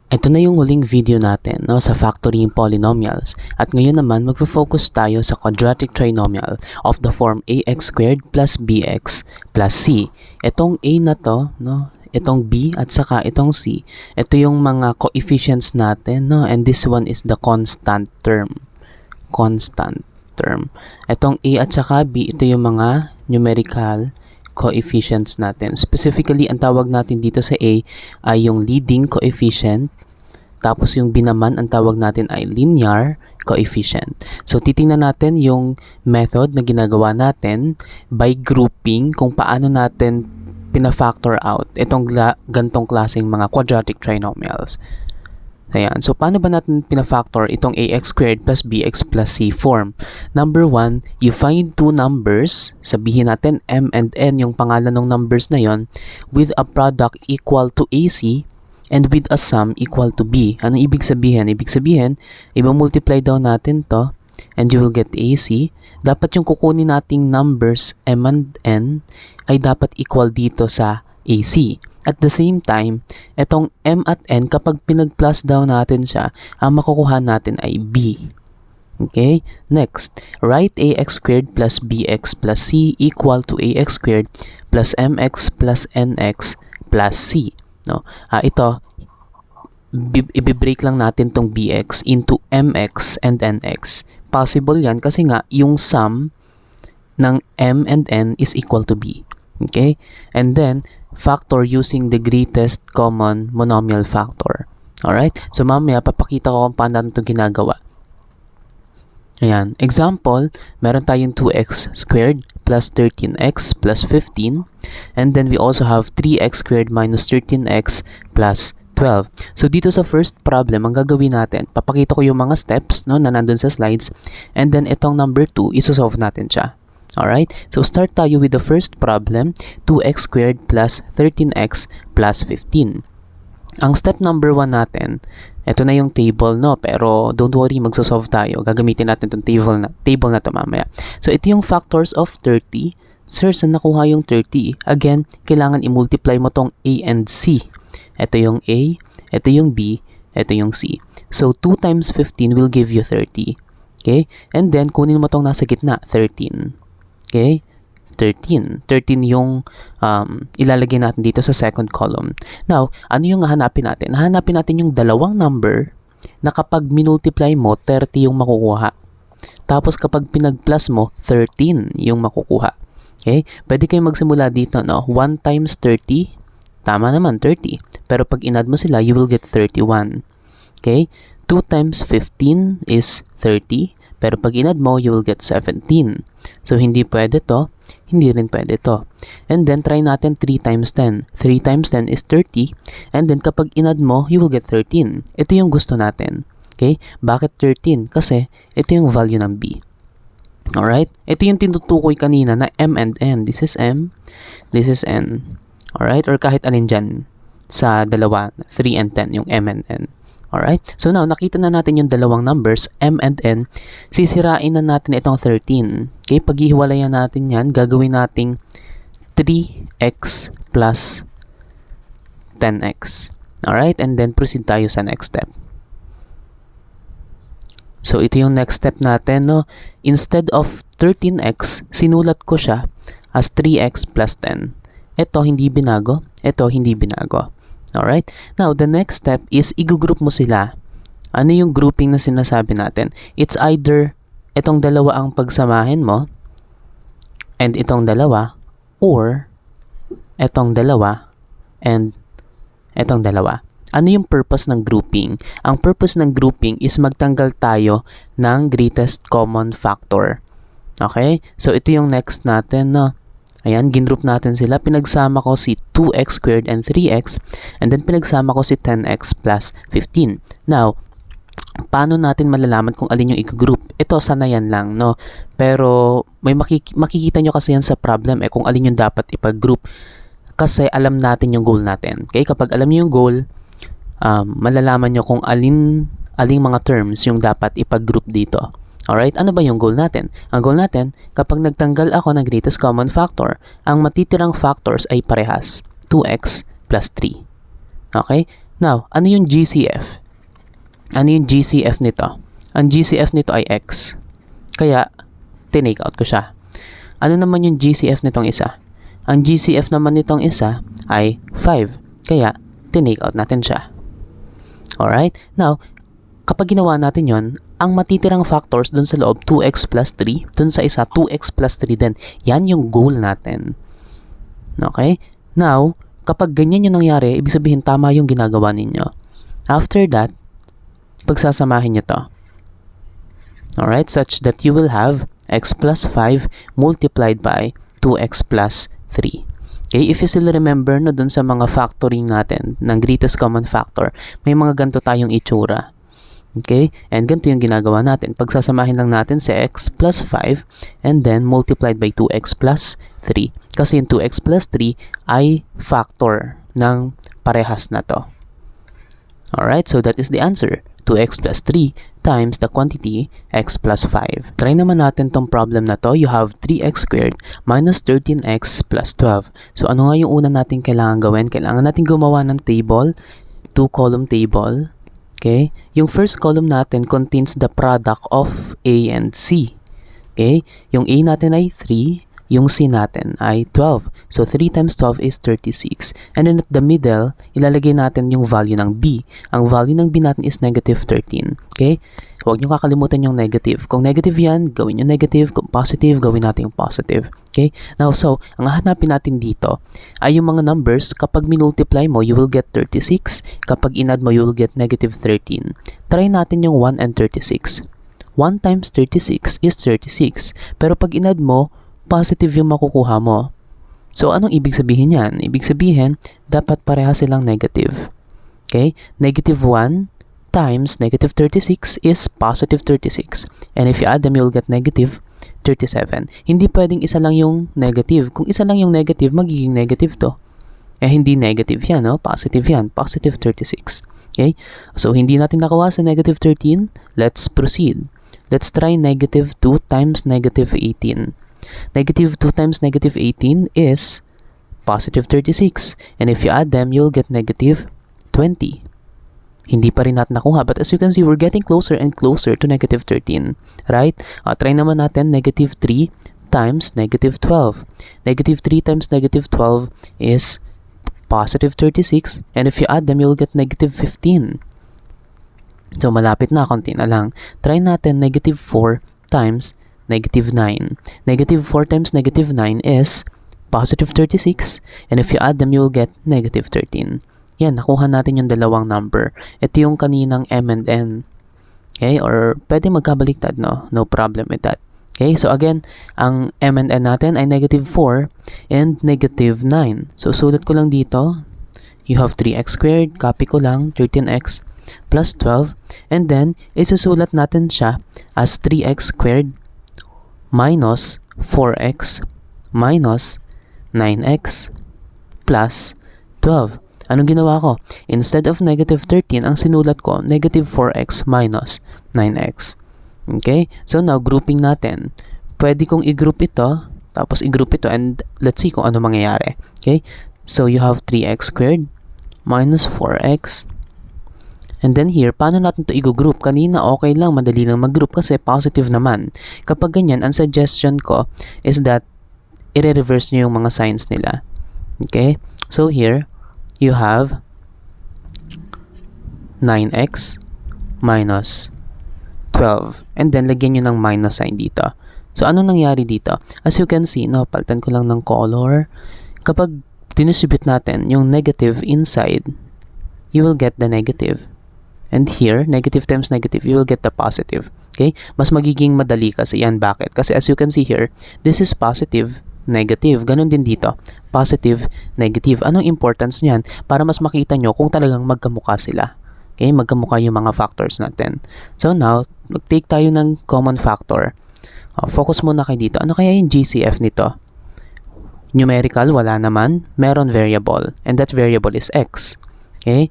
Ito na yung huling video natin no, sa factoring polynomials. At ngayon naman magfo-focus tayo sa quadratic trinomial of the form ax squared plus bx plus c. Itong a na to, no, itong b at saka itong c, ito yung mga coefficients natin, no, and this one is the constant term. Constant term. Itong a at saka b, ito yung mga numerical coefficients natin. Specifically, ang tawag natin dito sa a ay yung leading coefficient. Tapos yung b naman, ang tawag natin ay linear coefficient. So titingnan natin yung method na ginagawa natin by grouping kung paano natin pina-factor out itong gantong klaseng mga quadratic trinomials. Ayan. So paano ba natin pina-factor itong ax squared plus bx plus c form? Number 1, you find two numbers. Sabihin natin m and n yung pangalan ng numbers na yon with a product equal to ac and with a sum equal to b. Anong ibig sabihin? Ibig sabihin, i-multiply daw natin to and you will get AC. Dapat yung kukunin nating numbers m and n ay dapat equal dito sa AC. At the same time, itong m at n, kapag pinag-plus daw natin siya, ang makukuha natin ay b. Okay? Next, write ax squared plus bx plus c equal to ax squared plus mx plus nx plus c. No? Ito, i-break lang natin tong bx into mx and nx. Possible yan kasi nga yung sum ng m and n is equal to b. Okay? And then, factor using the greatest common monomial factor. Alright? So, mamaya, papakita ko kung paano natin ito ginagawa. Ayan. Example, meron tayong 2x squared plus 13x plus 15. And then we also have 3x squared minus 13x plus 12. So dito sa first problem, ang gagawin natin, papakita ko yung mga steps no, na nandun sa slides. And then itong number 2, isosolve natin siya. Alright? So start tayo with the first problem, 2x squared plus 13x plus 15. Ang step number 1 natin, ito na yung table, no? Pero don't worry, magsosolve tayo. Gagamitin natin itong table na to mamaya. So ito yung factors of 30. Sir, saan nakuha yung 30? Again, kailangan i-multiply mo tong a and c. Ito yung a, ito yung b, ito yung c. So 2 times 15 will give you 30. Okay? And then, kunin mo tong nasa gitna, 13. Okay? 13 yung ilalagay natin dito sa second column. Now, ano yung hahanapin natin? Hahanapin natin yung dalawang number na kapag minultiply mo, 30 yung makukuha. Tapos kapag pinag-plus mo, 13 yung makukuha. Okay? Pwede kayong magsimula dito, no? 1 times 30, tama naman, 30. Pero pag in-add mo sila, you will get 31. Okay? 2 times 15 is 30. Pero pag in-add mo, you will get 17. So, hindi pwede to. Hindi rin pwede to. And then, try natin 3 times 10. 3 times 10 is 30. And then, kapag in-add mo, you will get 13. Ito yung gusto natin. Okay? Bakit 13? Kasi, ito yung value ng b. Alright? Ito yung tinutukoy kanina na m and n. This is m. This is n. Alright? Or kahit alin dyan sa dalawa, 3 and 10, yung m and n. Alright? So now, nakita na natin yung dalawang numbers, m and n. Sisirain na natin itong 13. Okay? Paghihiwalayan natin yan, gagawin nating 3x plus 10x. Alright? And then, proceed tayo sa next step. So, ito yung next step natin, no? Instead of 13x, sinulat ko siya as 3x plus 10. Ito, hindi binago. Ito, hindi binago. Alright? Now, the next step is i-group mo sila. Ano yung grouping na sinasabi natin? It's either itong dalawa ang pagsamahin mo and itong dalawa or itong dalawa and itong dalawa. Ano yung purpose ng grouping? Ang purpose ng grouping is magtanggal tayo ng greatest common factor. Okay? So, ito yung next natin, no? Ayan, ginroup natin sila. Pinagsama ko si 2x squared and 3x. And then, pinagsama ko si 10x plus 15. Now, paano natin malalaman kung alin yung i-group? Ito, sanayan lang, no? Pero, may makikita nyo kasi yan sa problem, kung alin yung dapat ipag-group. Kasi, alam natin yung goal natin. Okay? Kapag alam nyo yung goal, malalaman nyo kung aling mga terms yung dapat ipag-group dito. Alright, ano ba yung goal natin? Ang goal natin, kapag nagtanggal ako ng greatest common factor, ang matitirang factors ay parehas, 2x plus 3. Okay? Now, ano yung GCF? Ano yung GCF nito? Ang GCF nito ay x. Kaya, tinake out ko siya. Ano naman yung GCF nitong isa? Ang GCF naman nitong isa ay 5. Kaya, tinake out natin siya. Alright? Now, kapag ginawa natin yon, ang matitirang factors dun sa loob, 2x plus 3. Dun sa isa, 2x plus 3 din. Yan yung goal natin. Okay? Now, kapag ganyan yung nangyari, ibig sabihin tama yung ginagawa ninyo. After that, pagsasamahin nyo to. Alright? Such that you will have x plus 5 multiplied by 2x plus 3. Okay? If you still remember no, dun sa mga factoring natin ng greatest common factor, may mga ganito tayong itsura. Okay? And ganito yung ginagawa natin. Pagsasamahin lang natin si x plus 5 and then multiplied by 2x plus 3. Kasi yung 2x plus 3 ay factor ng parehas na to. Alright? So that is the answer. 2x plus 3 times the quantity x plus 5. Try naman natin tong problem na to. You have 3x squared minus 13x plus 12. So ano nga yung una natin kailangan gawin? Kailangan natin gumawa ng table, 2-column table. Okay? Yung first column natin contains the product of A and C. Okay? Yung A natin ay 3, yung C natin ay 12. So 3 times 12 is 36. And then at the middle, ilalagay natin yung value ng B. Ang value ng B natin is negative 13. Okay? Huwag nyo kakalimutan yung negative. Kung negative yan, gawin yung negative. Kung positive, gawin natin yung positive. Okay? Now, so, ang hahanapin natin dito ay yung mga numbers. Kapag minultiply mo, you will get 36. Kapag inadd mo, you will get negative 13. Try natin yung 1 and 36. 1 times 36 is 36. Pero pag inadd mo, positive yung makukuha mo. So, anong ibig sabihin yan? Ibig sabihin, dapat pareha silang negative. Okay? Negative 1 times negative 36 is positive 36. And if you add them, you'll get negative 37. Hindi pwedeng isa lang yung negative. Kung isa lang yung negative, magiging negative to. Eh, hindi negative yan, no? Positive yan. Positive 36. Okay? So, hindi natin nakuha sa negative 13. Let's proceed. Let's try negative 2 times negative 18. Negative 2 times negative 18 is positive 36. And if you add them, you'll get negative 20. Hindi pa rin natin nakuha. But as you can see, we're getting closer and closer to negative 13. Right? Try naman natin negative 3 times negative 12. Negative 3 times negative 12 is positive 36. And if you add them, you'll get negative 15. So, malapit na. Konti na lang. Try natin negative 4 times negative 9. Negative 4 times negative 9 is positive 36. And if you add them, you'll get negative 13. Yan, nakuha natin yung dalawang number. Ito yung kaninang m and n. Okay? Or pwede magkabaliktad, no? No problem with that. Okay? So again, ang m and n natin ay negative 4 and negative 9. So sulat ko lang dito. You have 3x squared. Copy ko lang. 13x plus 12. And then, isusulat natin siya as 3x squared minus 4x minus 9x plus 12. Anong ginawa ko? Instead of negative 13, ang sinulat ko, negative 4x minus 9x. Okay? So now, grouping natin. Pwede kong i-group ito, tapos i-group ito, and let's see kung ano mangyayari. Okay? So you have 3x squared minus 4x. And then here, paano natin ito i-group? Kanina okay lang, madali lang mag-group kasi positive naman. Kapag ganyan, ang suggestion ko is that i-reverse nyo yung mga signs nila. Okay? So here, you have 9x minus 12. And then, lagyan nyo ng minus sign dito. So, ano nangyari dito? As you can see, no, palitan ko lang ng color. Kapag distribute natin yung negative inside, you will get the negative. And here, negative times negative, you will get the positive. Okay? Mas magiging madali kasi yan. Bakit? Kasi as you can see here, this is positive, negative. Ganon din dito. Positive, negative. Anong importance niyan? Para mas makita nyo kung talagang magkamukha sila. Okay? Magkamukha yung mga factors natin. So now, mag-take tayo ng common factor. Focus muna kayo dito. Ano kaya yung GCF nito? Numerical, wala naman. Meron variable. And that variable is x. Okay?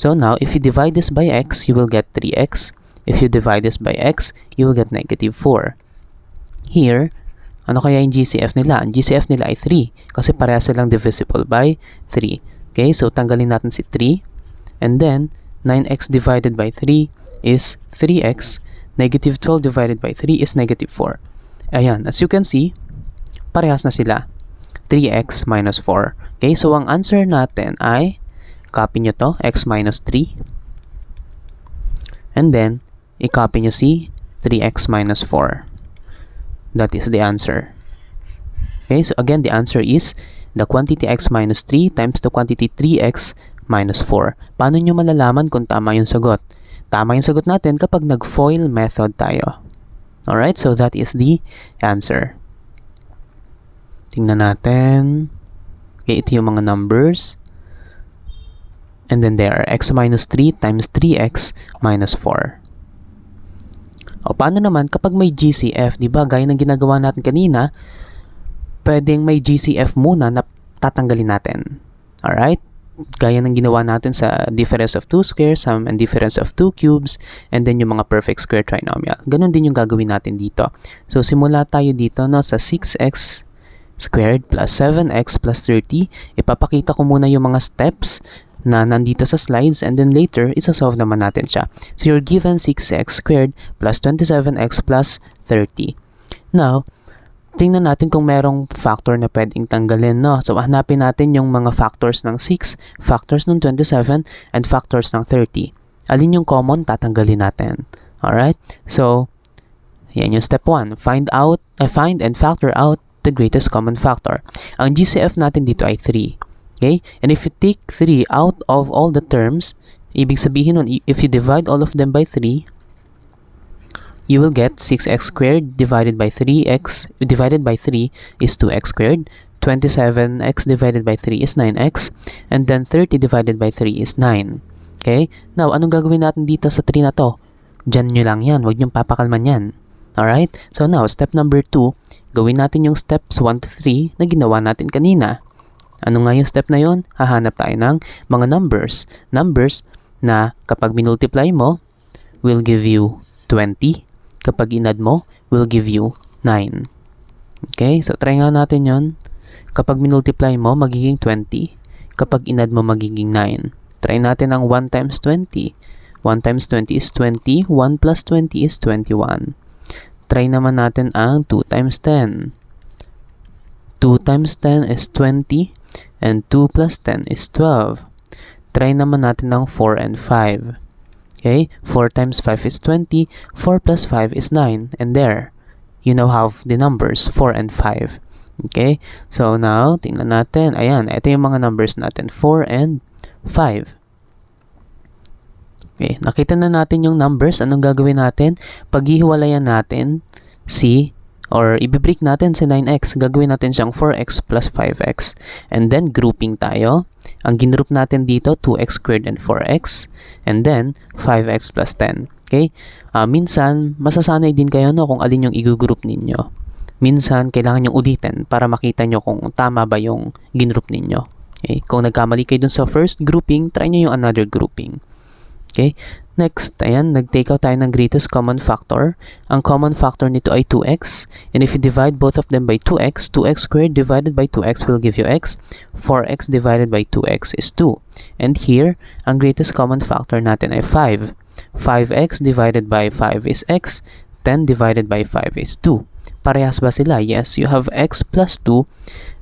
So now, if you divide this by x, you will get 3x. If you divide this by x, you will get negative 4. Here, ano kaya yung GCF nila? Ang GCF nila ay 3 kasi pareha silang divisible by 3. Okay, so tanggalin natin si 3. And then, 9x divided by 3 is 3x. Negative 12 divided by 3 is negative 4. Ayan, as you can see, parehas na sila. 3x minus 4. Okay, so ang answer natin ay, copy nyo to, x minus 3. And then, i-copy nyo si 3x minus 4. That is the answer. Okay, so again, the answer is the quantity x minus 3 times the quantity 3x minus 4. Paano nyo malalaman kung tama yung sagot? Tama yung sagot natin kapag nag-FOIL method tayo. Alright, so that is the answer. Tingnan natin. Okay, ito yung mga numbers. And then there are x minus 3 times 3x minus 4. O, paano naman kapag may GCF, di ba? Gaya ng ginagawa natin kanina, pwedeng may GCF muna na tatanggalin natin. Alright? Gaya ng ginawa natin sa difference of 2 squares, sum and difference of 2 cubes, and then yung mga perfect square trinomial. Ganon din yung gagawin natin dito. So, simula tayo dito no, sa 6x squared plus 7x plus 30. Ipapakita ko muna yung mga steps na nandito sa slides, and then later, isa-solve naman natin siya. So, you're given 6x squared plus 27x plus 30. Now, tingnan natin kung merong factor na pwedeng tanggalin, no? So, hanapin natin yung mga factors ng 6, factors ng 27, and factors ng 30. Alin yung common, tatanggalin natin. Alright? So, yan yung step 1. Find and factor out the greatest common factor. Ang GCF natin dito ay 3. Okay? And if you take 3 out of all the terms, ibig sabihin nun, if you divide all of them by 3, you will get 6x squared divided by 3x divided by 3 is 2x squared. 27x divided by 3 is 9x. And then 30 divided by 3 is 9. Okay? Now, anong gagawin natin dito sa 3 na to? Diyan nyo lang yan. Huwag nyong papakalman yan. Alright? So now, step number 2, gawin natin yung steps 1 to 3 na ginawa natin kanina. Ano nga yung step na yun? Hahanap tayo ng mga numbers. Numbers na kapag minultiply mo, will give you 20. Kapag inad mo, will give you 9. Okay? So, try nga natin yon. Kapag minultiply mo, magiging 20. Kapag inad mo, magiging 9. Try natin ang 1 times 20. 1 times 20 is 20. 1 plus 20 is 21. Try naman natin ang 2 times 10. 2 times 10 is 20. And 2 plus 10 is 12. Try naman natin ang 4 and 5. Okay, 4 times 5 is 20, 4 plus 5 is 9, and there, you now have the numbers 4 and 5. Okay, so now, tingnan natin, ayan, ito yung mga numbers natin, 4 and 5. Okay, nakita na natin yung numbers, anong gagawin natin? Paghihiwalayan natin si, or ibibreak natin si 9x, gagawin natin siyang 4x plus 5x, and then grouping tayo. Ang ginroup natin dito, 2x squared and 4x, and then 5x plus 10. Okay? Minsan, masasanay din kayo no, kung alin yung i-group ninyo. Minsan, kailangan nyo ulitin para makita nyo kung tama ba yung ginroup ninyo. Okay? Kung nagkamali kayo dun sa first grouping, try nyo yung another grouping. Okay? Next, ayan, nag-take out tayo ng greatest common factor. Ang common factor nito ay 2x. And if you divide both of them by 2x, 2x squared divided by 2x will give you x. 4x divided by 2x is 2. And here, ang greatest common factor natin ay 5. 5x divided by 5 is x. 10 divided by 5 is 2. Parehas ba sila? Yes, you have x plus 2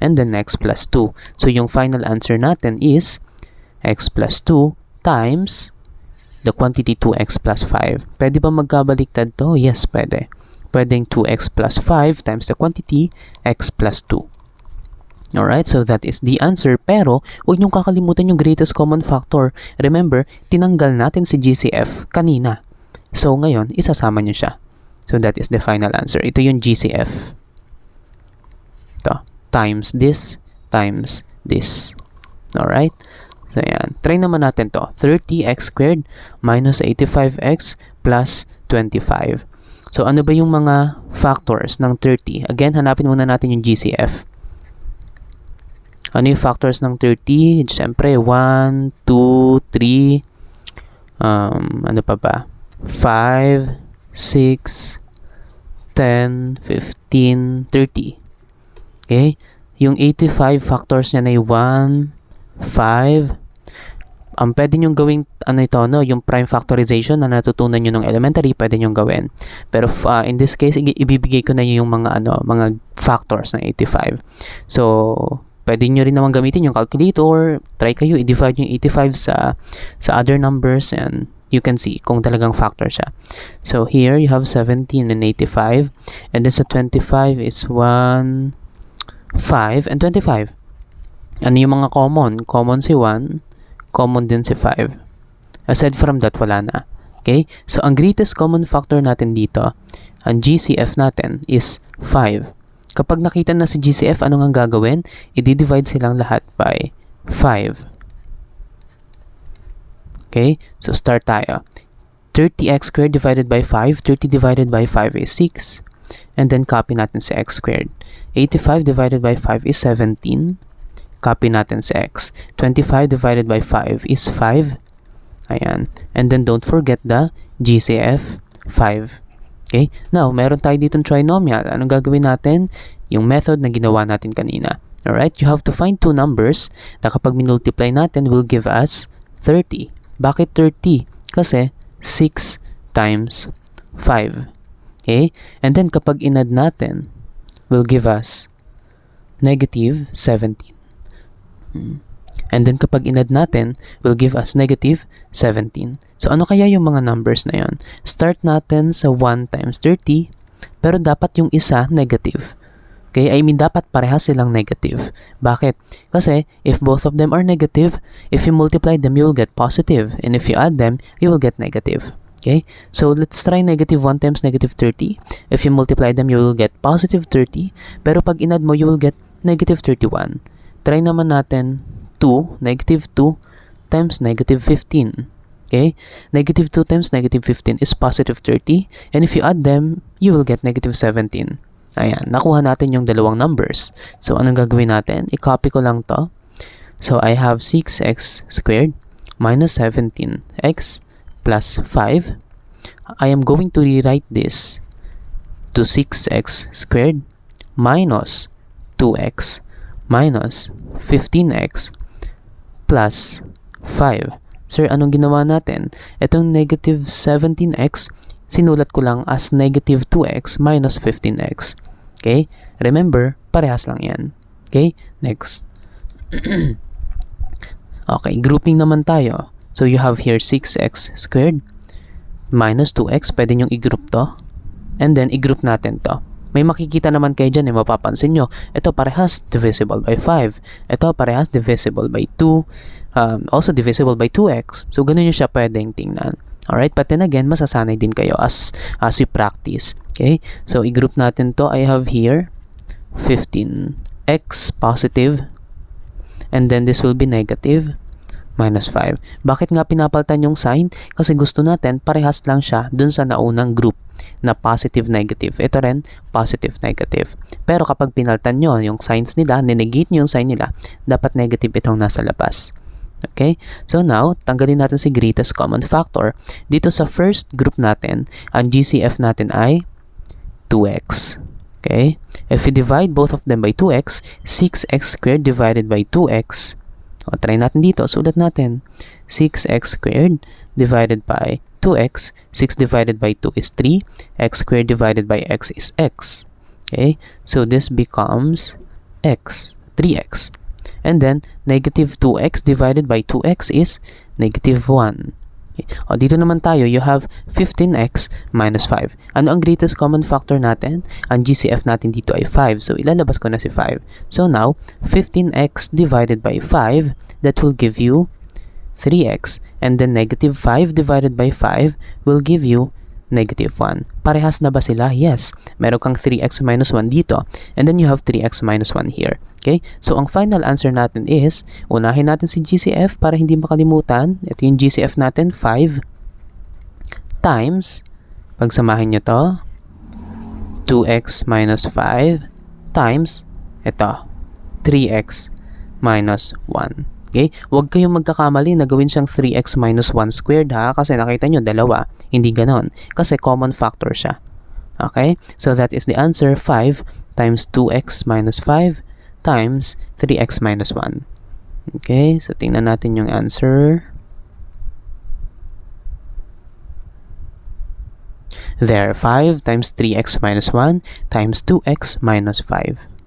and then x plus 2. So, yung final answer natin is x plus 2 times the quantity 2x plus 5. Pwede ba magkabaliktad to? Yes, pwede. Pwedeng 2x plus 5 times the quantity x plus 2. Alright, so that is the answer. Pero, huwag niyong kakalimutan yung greatest common factor. Remember, tinanggal natin si GCF kanina. So, ngayon, isasama niyo siya. So, that is the final answer. Ito yung GCF. Ito. Times this, times this. Alright? So, yan. Try naman natin to. 30x squared minus 85x plus 25. So, ano ba yung mga factors ng 30? Again, hanapin muna natin yung GCF. Ano yung factors ng 30? Siyempre, 1, 2, 3, ano pa ba? 5, 6, 10, 15, 30. Okay? Yung 85 factors niya ay 1, 5. pwede nyong gawing yung prime factorization na natutunan nyo ng elementary, pwede nyong gawin. Pero in this case, ibibigay ko na yung mga mga factors ng 85. So pwede nyo rin naman gamitin yung calculator. Try kayo i-divide yung 85 sa other numbers and you can see kung talagang factor siya. So here you have 17 and 85, and then sa 25 is 1, 5 and 25. Ano yung mga common? Common si 1, common din si 5. Aside from that, wala na. Okay? So, ang greatest common factor natin dito, ang GCF natin is 5. Kapag nakita na si GCF, ano nga gagawin? I-divide silang lahat by 5. Okay? So, start tayo. 30x squared divided by 5. 30 divided by 5 is 6. And then, copy natin si x squared. 85 divided by 5 is 17. Copy natin si x. 25 divided by 5 is 5. Ayan. And then don't forget the GCF 5. Okay? Now, meron tayo ditong trinomial. Anong gagawin natin? Yung method na ginawa natin kanina. Alright? You have to find two numbers na kapag minultiply natin will give us 30. Bakit 30? Kasi 6 times 5. Okay? And then kapag inad natin will give us negative 17. And then kapag inad natin, will give us negative 17. So ano kaya yung mga numbers na yon? Start natin sa 1 times 30, pero dapat yung isa negative. Okay? I mean, dapat parehas silang negative. Bakit? Kasi if both of them are negative, if you multiply them, you will get positive. And if you add them, you will get negative. Okay? So let's try negative 1 times negative 30. If you multiply them, you will get positive 30. Pero pag inad mo, you will get negative 31. Try naman natin 2, negative 2 times negative 15. Okay? Negative 2 times negative 15 is positive 30. And if you add them, you will get negative 17. Ayan, nakuha natin yung dalawang numbers. So, anong gagawin natin? I-copy ko lang to. So, I have 6x squared minus 17x plus 5. I am going to rewrite this to 6x squared minus 2x minus 15x plus 5. Sir, anong ginawa natin? Itong negative 17x, sinulat ko lang as negative 2x minus 15x. Okay? Remember, parehas lang yan. Okay? Next. Okay, grouping naman tayo. So, you have here 6x squared minus 2x. Pwede nyong i-group to. And then, i-group natin to. May makikita naman kayo dyan, mapapansin nyo. Ito parehas divisible by 5. Ito parehas divisible by 2. Also divisible by 2x. So, ganun nyo siya pwedeng tingnan. Alright, but then again, masasanay din kayo as you practice. Okay? So, i-group natin to. I have here 15x positive. And then, this will be negative minus 5. Bakit nga pinapalitan yung sign? Kasi gusto natin, parehas lang siya dun sa naunang group na positive-negative. Ito rin, positive-negative. Pero kapag pinalitan nyo yung signs nila, ninegate nyo yung sign nila, dapat negative itong nasa labas. Okay? So now, tanggalin natin si greatest common factor. Dito sa first group natin, ang GCF natin ay 2x. Okay? If we divide both of them by 2x, 6x squared divided by 2x. O, try natin dito. Sulat natin. 6x squared divided by 2x. 6 divided by 2 is 3. X squared divided by x is x. Okay? So, this becomes x. 3x. And then, negative 2x divided by 2x is negative 1. Okay. O, dito naman tayo, you have 15x minus 5. Ano ang greatest common factor natin? Ang GCF natin dito ay 5. So, ilalabas ko na si 5. So, now, 15x divided by 5, that will give you 3x. And then, negative 5 divided by 5 will give you negative 1. Parehas na ba sila? Yes. Meron kang 3x minus 1 dito. And then, you have 3x minus 1 here. Okay? So, ang final answer natin is, unahin natin si GCF para hindi makalimutan. Ito yung GCF natin, 5 times, pagsamahin nyo to, 2x minus 5 times, ito, 3x minus 1. Okay? Huwag kayong magkakamali na gawin siyang 3x minus 1 squared ha, kasi nakita nyo, dalawa. Hindi ganon. Kasi common factor siya. Okay? So, that is the answer, 5 times 2x minus 5 times 3x minus 1. Okay? So, tingnan natin yung answer. There, 5 times 3x minus 1 times 2x minus 5.